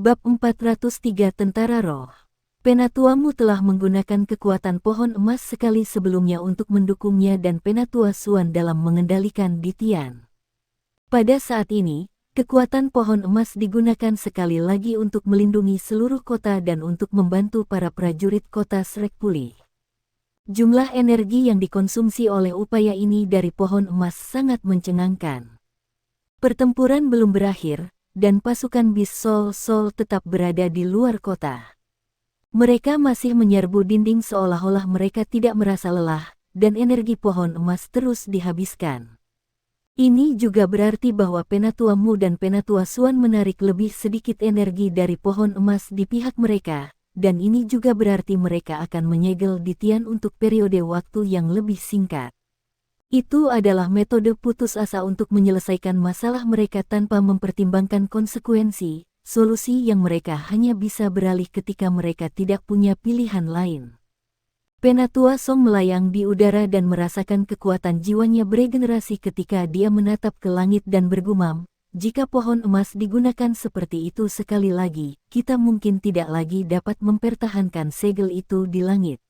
Bab 403 Tentara Roh. Penatuamu telah menggunakan kekuatan pohon emas sekali sebelumnya untuk mendukungnya dan Penatua Suan dalam mengendalikan Ditian. Pada saat ini, kekuatan pohon emas digunakan sekali lagi untuk melindungi seluruh kota dan untuk membantu para prajurit kota Shrek pulih. Jumlah energi yang dikonsumsi oleh upaya ini dari pohon emas sangat mencengangkan. Pertempuran belum berakhir, dan pasukan bis Sol tetap berada di luar kota. Mereka masih menyerbu dinding seolah-olah mereka tidak merasa lelah, dan energi pohon emas terus dihabiskan. Ini juga berarti bahwa Penatua Mu dan Penatua Suan menarik lebih sedikit energi dari pohon emas di pihak mereka, dan ini juga berarti mereka akan menyegel Ditian untuk periode waktu yang lebih singkat. Itu adalah metode putus asa untuk menyelesaikan masalah mereka tanpa mempertimbangkan konsekuensi, solusi yang mereka hanya bisa beralih ketika mereka tidak punya pilihan lain. Penatua Song melayang di udara dan merasakan kekuatan jiwanya beregenerasi ketika dia menatap ke langit dan bergumam, jika pohon emas digunakan seperti itu sekali lagi, kita mungkin tidak lagi dapat mempertahankan segel itu di langit.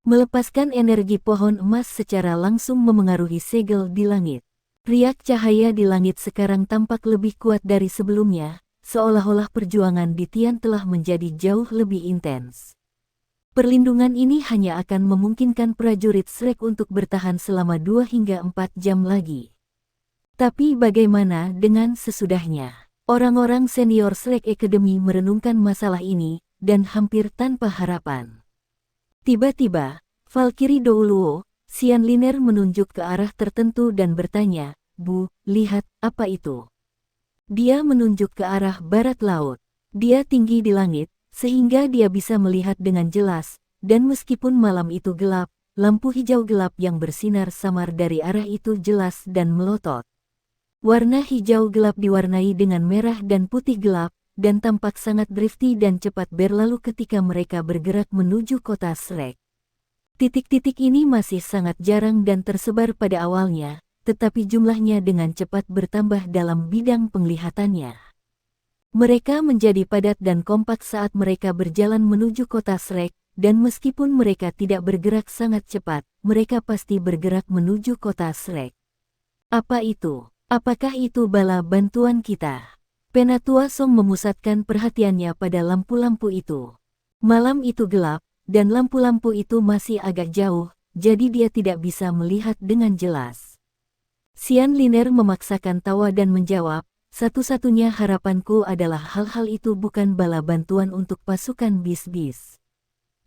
Melepaskan energi pohon emas secara langsung memengaruhi segel di langit. Riak cahaya di langit sekarang tampak lebih kuat dari sebelumnya, seolah-olah perjuangan Ditian telah menjadi jauh lebih intens. Perlindungan ini hanya akan memungkinkan prajurit Shrek untuk bertahan selama 2 hingga 4 jam lagi. Tapi bagaimana dengan sesudahnya? Orang-orang senior Shrek Academy merenungkan masalah ini, dan hampir tanpa harapan. Tiba-tiba, Valkyrie Douluo, Xian Liner menunjuk ke arah tertentu dan bertanya, "Bu, lihat, apa itu?" Dia menunjuk ke arah barat laut. Dia tinggi di langit, sehingga dia bisa melihat dengan jelas, dan meskipun malam itu gelap, lampu hijau gelap yang bersinar samar dari arah itu jelas dan melotot. Warna hijau gelap diwarnai dengan merah dan putih gelap, dan tampak sangat drifty dan cepat berlalu ketika mereka bergerak menuju kota Shrek. Titik-titik ini masih sangat jarang dan tersebar pada awalnya, tetapi jumlahnya dengan cepat bertambah dalam bidang penglihatannya. Mereka menjadi padat dan kompak saat mereka berjalan menuju kota Shrek, dan meskipun mereka tidak bergerak sangat cepat, mereka pasti bergerak menuju kota Shrek. Apa itu? Apakah itu bala bantuan kita? Penatua Song memusatkan perhatiannya pada lampu-lampu itu. Malam itu gelap, dan lampu-lampu itu masih agak jauh, jadi dia tidak bisa melihat dengan jelas. Xian Liner memaksakan tawa dan menjawab, "Satu-satunya harapanku adalah hal-hal itu bukan bala bantuan untuk pasukan bis-bis."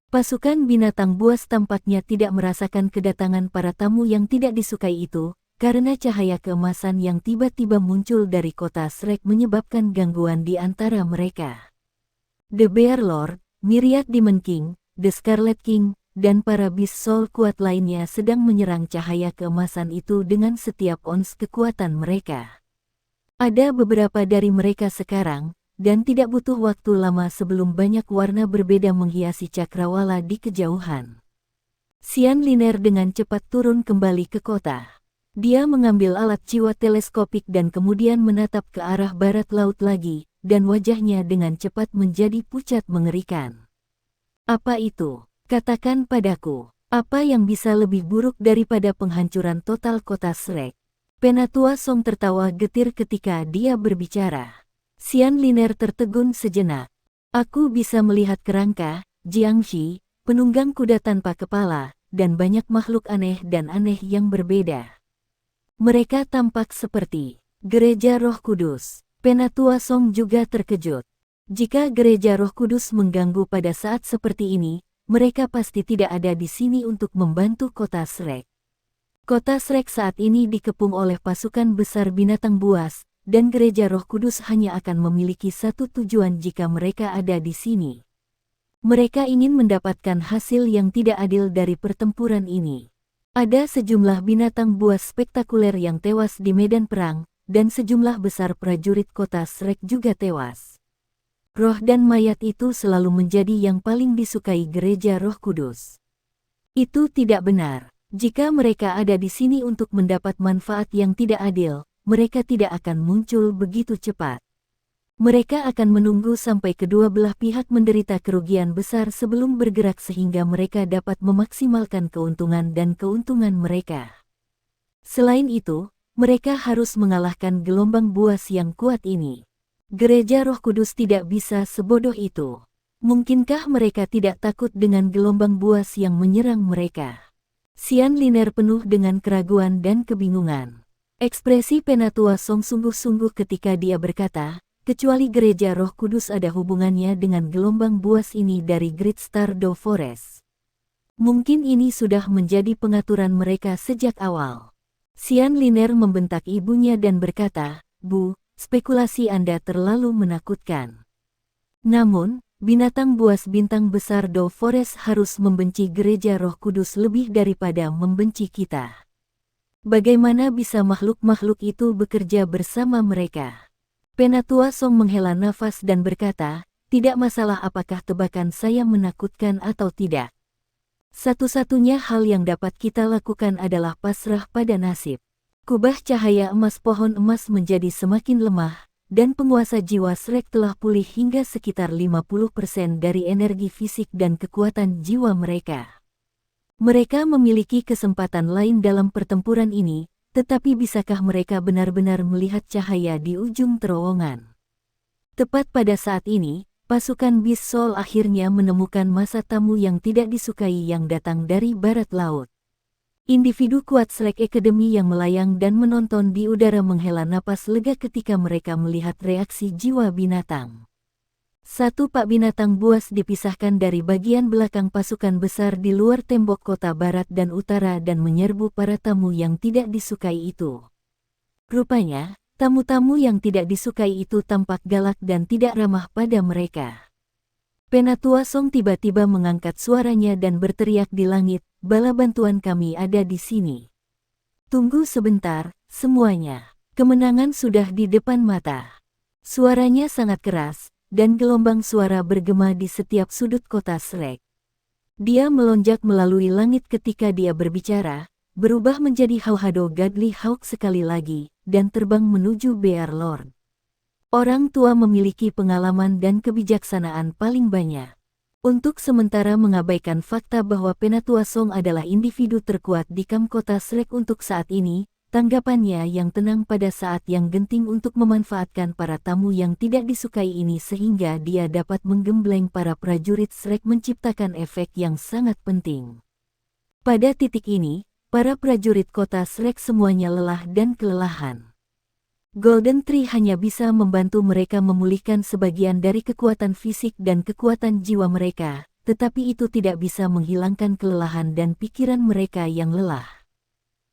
Pasukan binatang buas tampaknya tidak merasakan kedatangan para tamu yang tidak disukai itu, karena cahaya keemasan yang tiba-tiba muncul dari kota Shrek menyebabkan gangguan di antara mereka. The Bear Lord, Myriad Demon King, The Scarlet King, dan para bis Soul kuat lainnya sedang menyerang cahaya keemasan itu dengan setiap ons kekuatan mereka. Ada beberapa dari mereka sekarang, dan tidak butuh waktu lama sebelum banyak warna berbeda menghiasi cakrawala di kejauhan. Xian Liner dengan cepat turun kembali ke kota. Dia mengambil alat jiwa teleskopik dan kemudian menatap ke arah barat laut lagi, dan wajahnya dengan cepat menjadi pucat mengerikan. "Apa itu? Katakan padaku, apa yang bisa lebih buruk daripada penghancuran total kota Shrek?" Penatua Song tertawa getir ketika dia berbicara. Xian Liner tertegun sejenak. "Aku bisa melihat kerangka, Jiangxi, penunggang kuda tanpa kepala, dan banyak makhluk aneh dan aneh yang berbeda. Mereka tampak seperti Gereja Roh Kudus." Penatua Song juga terkejut. Jika Gereja Roh Kudus mengganggu pada saat seperti ini, mereka pasti tidak ada di sini untuk membantu kota Shrek. Kota Shrek saat ini dikepung oleh pasukan besar binatang buas, dan Gereja Roh Kudus hanya akan memiliki satu tujuan jika mereka ada di sini. Mereka ingin mendapatkan hasil yang tidak adil dari pertempuran ini. Ada sejumlah binatang buas spektakuler yang tewas di medan perang, dan sejumlah besar prajurit kota Shrek juga tewas. Roh dan mayat itu selalu menjadi yang paling disukai Gereja Roh Kudus. Itu tidak benar. Jika mereka ada di sini untuk mendapat manfaat yang tidak adil, mereka tidak akan muncul begitu cepat. Mereka akan menunggu sampai kedua belah pihak menderita kerugian besar sebelum bergerak sehingga mereka dapat memaksimalkan keuntungan dan keuntungan mereka. Selain itu, mereka harus mengalahkan gelombang buas yang kuat ini. Gereja Roh Kudus tidak bisa sebodoh itu. Mungkinkah mereka tidak takut dengan gelombang buas yang menyerang mereka? Sian Liner penuh dengan keraguan dan kebingungan. Ekspresi Penatua Song sungguh-sungguh ketika dia berkata, kecuali Gereja Roh Kudus ada hubungannya dengan gelombang buas ini dari Great Star Do Forest. Mungkin ini sudah menjadi pengaturan mereka sejak awal. Sian Liner membentak ibunya dan berkata, "Bu, spekulasi Anda terlalu menakutkan." Namun, binatang buas bintang besar Do Forest harus membenci Gereja Roh Kudus lebih daripada membenci kita. Bagaimana bisa makhluk-makhluk itu bekerja bersama mereka? Penatua Song menghela nafas dan berkata, tidak masalah apakah tebakan saya menakutkan atau tidak. Satu-satunya hal yang dapat kita lakukan adalah pasrah pada nasib. Kubah cahaya emas pohon emas menjadi semakin lemah, dan penguasa jiwa Shrek telah pulih hingga sekitar 50% dari energi fisik dan kekuatan jiwa mereka. Mereka memiliki kesempatan lain dalam pertempuran ini, tetapi bisakah mereka benar-benar melihat cahaya di ujung terowongan? Tepat pada saat ini, pasukan Beast Soul akhirnya menemukan masa tamu yang tidak disukai yang datang dari barat laut. Individu kuat Shrek Academy yang melayang dan menonton di udara menghela napas lega ketika mereka melihat reaksi jiwa binatang. Satu pak binatang buas dipisahkan dari bagian belakang pasukan besar di luar tembok kota barat dan utara dan menyerbu para tamu yang tidak disukai itu. Rupanya, tamu-tamu yang tidak disukai itu tampak galak dan tidak ramah pada mereka. Penatua Song tiba-tiba mengangkat suaranya dan berteriak di langit, "Bala bantuan kami ada di sini. Tunggu sebentar, semuanya. Kemenangan sudah di depan mata." Suaranya sangat keras, dan gelombang suara bergema di setiap sudut kota Shrek. Dia melonjak melalui langit ketika dia berbicara, berubah menjadi Hauhado Godly Hawk sekali lagi, dan terbang menuju Bear Lord. Orang tua memiliki pengalaman dan kebijaksanaan paling banyak. Untuk sementara mengabaikan fakta bahwa Penatua Song adalah individu terkuat di kamp kota Shrek untuk saat ini, tanggapannya yang tenang pada saat yang genting untuk memanfaatkan para tamu yang tidak disukai ini sehingga dia dapat menggembleng para prajurit Shrek menciptakan efek yang sangat penting. Pada titik ini, para prajurit kota Shrek semuanya lelah dan kelelahan. Golden Tree hanya bisa membantu mereka memulihkan sebagian dari kekuatan fisik dan kekuatan jiwa mereka, tetapi itu tidak bisa menghilangkan kelelahan dan pikiran mereka yang lelah.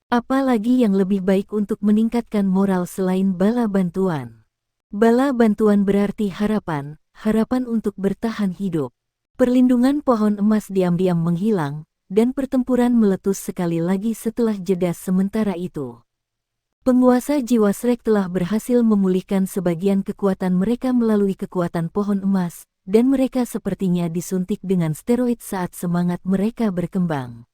Apalagi yang lebih baik untuk meningkatkan moral selain bala bantuan. Bala bantuan berarti harapan, harapan untuk bertahan hidup. Perlindungan pohon emas diam-diam menghilang, dan pertempuran meletus sekali lagi setelah jeda sementara itu. Penguasa jiwa Shrek telah berhasil memulihkan sebagian kekuatan mereka melalui kekuatan pohon emas, dan mereka sepertinya disuntik dengan steroid saat semangat mereka berkembang.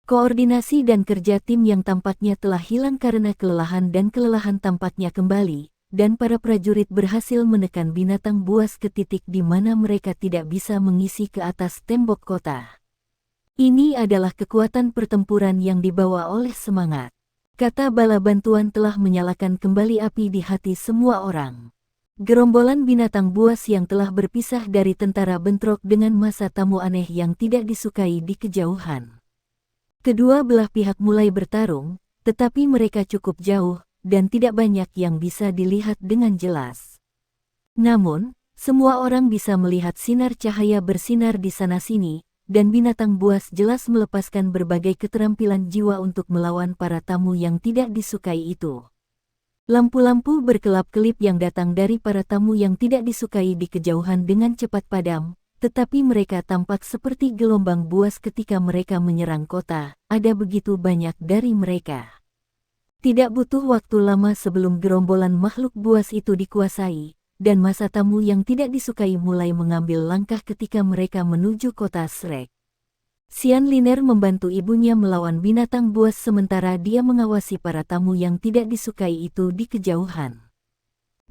Koordinasi dan kerja tim yang tampaknya telah hilang karena kelelahan dan kelelahan tampaknya kembali, dan para prajurit berhasil menekan binatang buas ke titik di mana mereka tidak bisa mengisi ke atas tembok kota. Ini adalah kekuatan pertempuran yang dibawa oleh semangat. Kata bala bantuan telah menyalakan kembali api di hati semua orang. Gerombolan binatang buas yang telah berpisah dari tentara bentrok dengan masa tamu aneh yang tidak disukai di kejauhan. Kedua belah pihak mulai bertarung, tetapi mereka cukup jauh, dan tidak banyak yang bisa dilihat dengan jelas. Namun, semua orang bisa melihat sinar cahaya bersinar di sana-sini, dan binatang buas jelas melepaskan berbagai keterampilan jiwa untuk melawan para tamu yang tidak disukai itu. Lampu-lampu berkelap-kelip yang datang dari para tamu yang tidak disukai di kejauhan dengan cepat padam, tetapi mereka tampak seperti gelombang buas ketika mereka menyerang kota, ada begitu banyak dari mereka. Tidak butuh waktu lama sebelum gerombolan makhluk buas itu dikuasai, dan masa tamu yang tidak disukai mulai mengambil langkah ketika mereka menuju kota Shrek. Sian Liner membantu ibunya melawan binatang buas sementara dia mengawasi para tamu yang tidak disukai itu di kejauhan.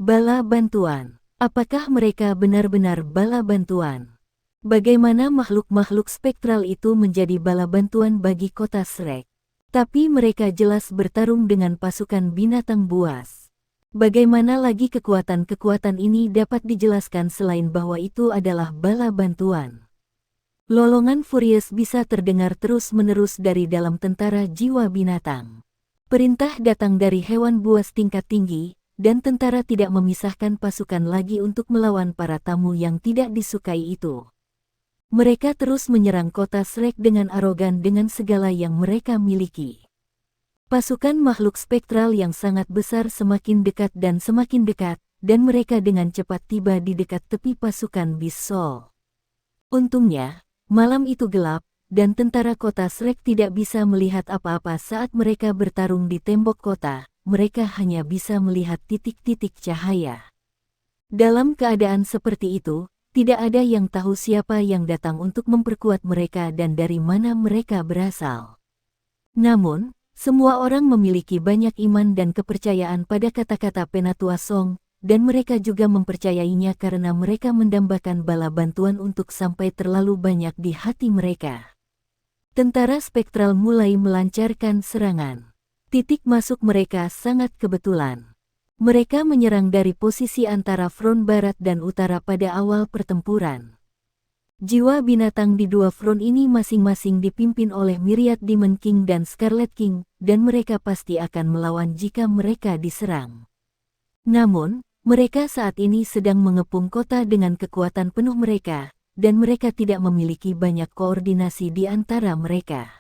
Bala bantuan. Apakah mereka benar-benar bala bantuan? Bagaimana makhluk-makhluk spektral itu menjadi bala bantuan bagi kota Shrek? Tapi mereka jelas bertarung dengan pasukan binatang buas. Bagaimana lagi kekuatan-kekuatan ini dapat dijelaskan selain bahwa itu adalah bala bantuan? Lolongan furious bisa terdengar terus-menerus dari dalam tentara jiwa binatang. Perintah datang dari hewan buas tingkat tinggi, dan tentara tidak memisahkan pasukan lagi untuk melawan para tamu yang tidak disukai itu. Mereka terus menyerang kota Shrek dengan arogan dengan segala yang mereka miliki. Pasukan makhluk spektral yang sangat besar semakin dekat, dan mereka dengan cepat tiba di dekat tepi pasukan Beast Soul. Untungnya, malam itu gelap, dan tentara kota Shrek tidak bisa melihat apa-apa saat mereka bertarung di tembok kota. Mereka hanya bisa melihat titik-titik cahaya. Dalam keadaan seperti itu, tidak ada yang tahu siapa yang datang untuk memperkuat mereka dan dari mana mereka berasal. Namun, semua orang memiliki banyak iman dan kepercayaan pada kata-kata Penatua Song, dan mereka juga mempercayainya karena mereka mendambakan bala bantuan untuk sampai terlalu banyak di hati mereka. Tentara spektral mulai melancarkan serangan. Titik masuk mereka sangat kebetulan. Mereka menyerang dari posisi antara front barat dan utara pada awal pertempuran. Jiwa binatang di dua front ini masing-masing dipimpin oleh Myriad Demon King dan Scarlet King, dan mereka pasti akan melawan jika mereka diserang. Namun, mereka saat ini sedang mengepung kota dengan kekuatan penuh mereka, dan mereka tidak memiliki banyak koordinasi di antara mereka.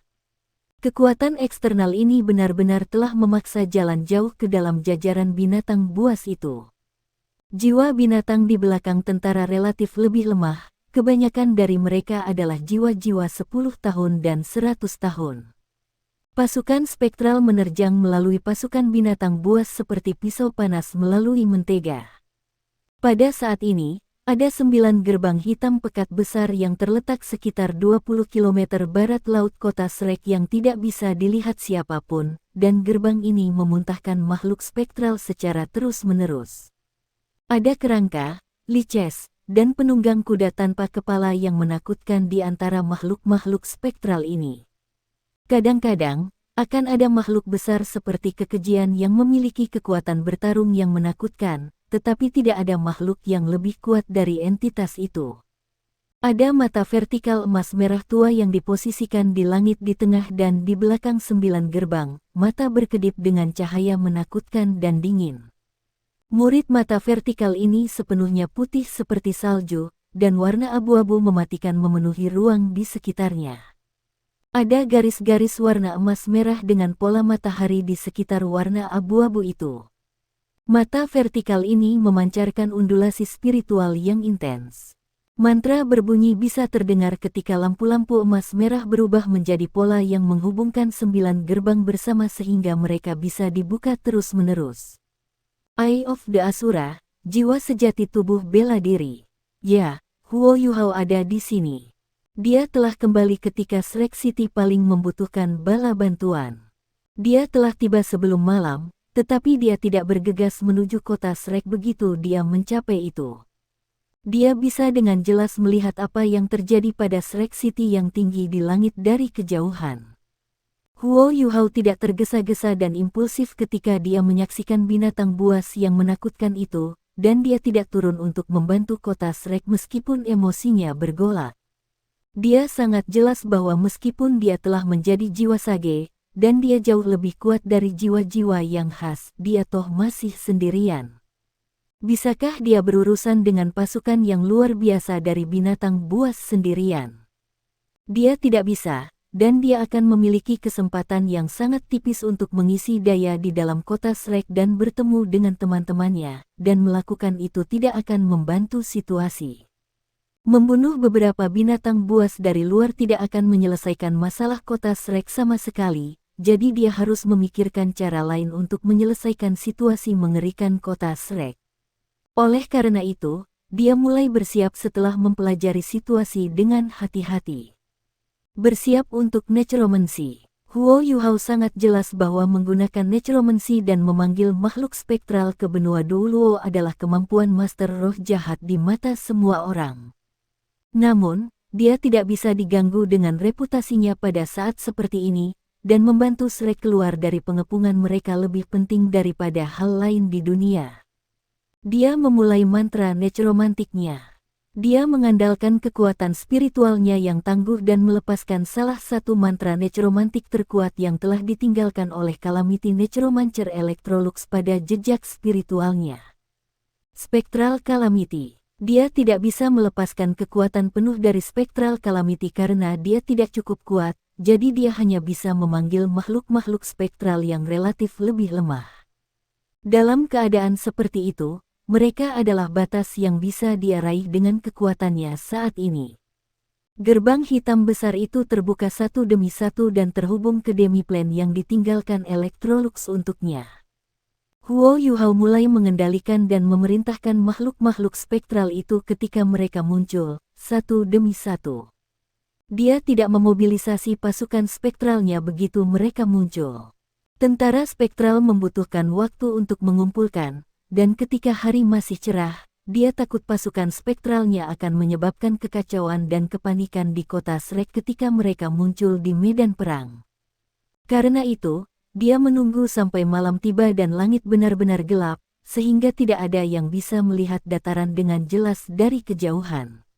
Kekuatan eksternal ini benar-benar telah memaksa jalan jauh ke dalam jajaran binatang buas itu. Jiwa binatang di belakang tentara relatif lebih lemah, kebanyakan dari mereka adalah jiwa-jiwa 10 tahun dan 100 tahun. Pasukan spektral menerjang melalui pasukan binatang buas seperti pisau panas melalui mentega. Pada saat ini, ada 9 gerbang hitam pekat besar yang terletak sekitar 20 km barat laut kota Shrek yang tidak bisa dilihat siapapun, dan gerbang ini memuntahkan makhluk spektral secara terus-menerus. Ada kerangka, liches, dan penunggang kuda tanpa kepala yang menakutkan di antara makhluk-makhluk spektral ini. Kadang-kadang, akan ada makhluk besar seperti kekejian yang memiliki kekuatan bertarung yang menakutkan, tetapi tidak ada makhluk yang lebih kuat dari entitas itu. Ada mata vertikal emas merah tua yang diposisikan di langit di tengah dan di belakang 9 gerbang, mata berkedip dengan cahaya menakutkan dan dingin. Murid mata vertikal ini sepenuhnya putih seperti salju, dan warna abu-abu mematikan memenuhi ruang di sekitarnya. Ada garis-garis warna emas merah dengan pola matahari di sekitar warna abu-abu itu. Mata vertikal ini memancarkan undulasi spiritual yang intens. Mantra berbunyi bisa terdengar ketika lampu-lampu emas merah berubah menjadi pola yang menghubungkan 9 gerbang bersama sehingga mereka bisa dibuka terus-menerus. Eye of the Asura, jiwa sejati tubuh bela diri. Ya, Huo Yuhao ada di sini. Dia telah kembali ketika Shrek City paling membutuhkan bala bantuan. Dia telah tiba sebelum malam, tetapi dia tidak bergegas menuju kota Shrek begitu dia mencapai itu. Dia bisa dengan jelas melihat apa yang terjadi pada Shrek City yang tinggi di langit dari kejauhan. Huo Yuhao tidak tergesa-gesa dan impulsif ketika dia menyaksikan binatang buas yang menakutkan itu, dan dia tidak turun untuk membantu kota Shrek meskipun emosinya bergolak. Dia sangat jelas bahwa meskipun dia telah menjadi jiwa sage, dan dia jauh lebih kuat dari jiwa-jiwa yang khas, dia toh masih sendirian. Bisakah dia berurusan dengan pasukan yang luar biasa dari binatang buas sendirian? Dia tidak bisa, dan dia akan memiliki kesempatan yang sangat tipis untuk mengisi daya di dalam kota Shrek dan bertemu dengan teman-temannya, dan melakukan itu tidak akan membantu situasi. Membunuh beberapa binatang buas dari luar tidak akan menyelesaikan masalah kota Shrek sama sekali, jadi dia harus memikirkan cara lain untuk menyelesaikan situasi mengerikan kota Shrek. Oleh karena itu, dia mulai bersiap setelah mempelajari situasi dengan hati-hati. Bersiap untuk necromancy. Huo Yuhao sangat jelas bahwa menggunakan necromancy dan memanggil makhluk spektral ke benua Douluo adalah kemampuan master roh jahat di mata semua orang. Namun, dia tidak bisa diganggu dengan reputasinya pada saat seperti ini, dan membantu Shrek keluar dari pengepungan mereka lebih penting daripada hal lain di dunia. Dia memulai mantra necromantiknya. Dia mengandalkan kekuatan spiritualnya yang tangguh dan melepaskan salah satu mantra necromantik terkuat yang telah ditinggalkan oleh Calamity Necromancer Electrolux pada jejak spiritualnya. Spectral Calamity. Dia tidak bisa melepaskan kekuatan penuh dari Spectral Calamity karena dia tidak cukup kuat, jadi dia hanya bisa memanggil makhluk-makhluk spektral yang relatif lebih lemah. Dalam keadaan seperti itu, mereka adalah batas yang bisa dia raih dengan kekuatannya saat ini. Gerbang hitam besar itu terbuka satu demi satu dan terhubung ke Demiplane yang ditinggalkan Electrolux untuknya. Huo Yuhao mulai mengendalikan dan memerintahkan makhluk-makhluk spektral itu ketika mereka muncul, satu demi satu. Dia tidak memobilisasi pasukan spektralnya begitu mereka muncul. Tentara spektral membutuhkan waktu untuk mengumpulkan, dan ketika hari masih cerah, dia takut pasukan spektralnya akan menyebabkan kekacauan dan kepanikan di kota Shrek ketika mereka muncul di medan perang. Karena itu, dia menunggu sampai malam tiba dan langit benar-benar gelap, sehingga tidak ada yang bisa melihat dataran dengan jelas dari kejauhan.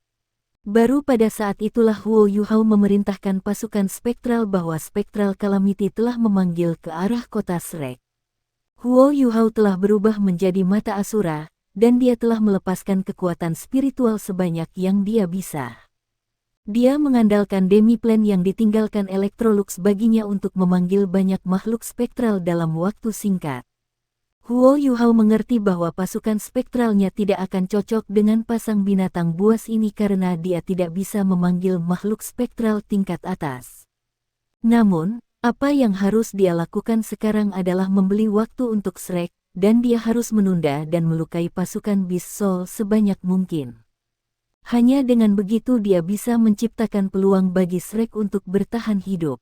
Baru pada saat itulah Huo Yuhao memerintahkan pasukan spektral bahwa Spectral Calamity telah memanggil ke arah kota Shrek. Huo Yuhao telah berubah menjadi mata Asura, dan dia telah melepaskan kekuatan spiritual sebanyak yang dia bisa. Dia mengandalkan Demiplane yang ditinggalkan Electrolux baginya untuk memanggil banyak makhluk spektral dalam waktu singkat. Huo Yuhao mengerti bahwa pasukan spektralnya tidak akan cocok dengan pasang binatang buas ini karena dia tidak bisa memanggil makhluk spektral tingkat atas. Namun, apa yang harus dia lakukan sekarang adalah membeli waktu untuk Shrek, dan dia harus menunda dan melukai pasukan Beast Soul sebanyak mungkin. Hanya dengan begitu dia bisa menciptakan peluang bagi Shrek untuk bertahan hidup.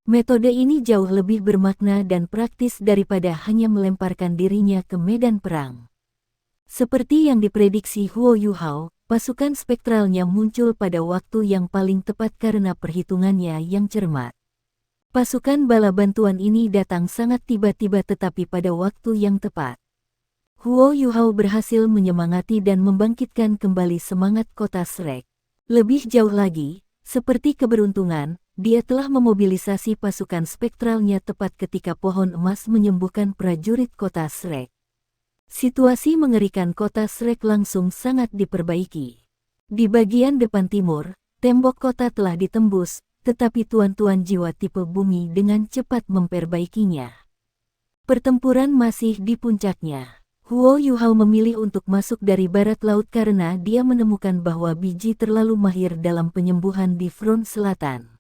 Metode ini jauh lebih bermakna dan praktis daripada hanya melemparkan dirinya ke medan perang. Seperti yang diprediksi Huo Yuhao, pasukan spektralnya muncul pada waktu yang paling tepat karena perhitungannya yang cermat. Pasukan bala bantuan ini datang sangat tiba-tiba tetapi pada waktu yang tepat. Huo Yuhao berhasil menyemangati dan membangkitkan kembali semangat kota Shrek. Lebih jauh lagi, seperti keberuntungan, dia telah memobilisasi pasukan spektralnya tepat ketika pohon emas menyembuhkan prajurit kota Shrek. Situasi mengerikan kota Shrek langsung sangat diperbaiki. Di bagian depan timur, tembok kota telah ditembus, tetapi tuan-tuan jiwa tipe bumi dengan cepat memperbaikinya. Pertempuran masih di puncaknya. Huo Yuhao memilih untuk masuk dari barat laut karena dia menemukan bahwa biji terlalu mahir dalam penyembuhan di front selatan.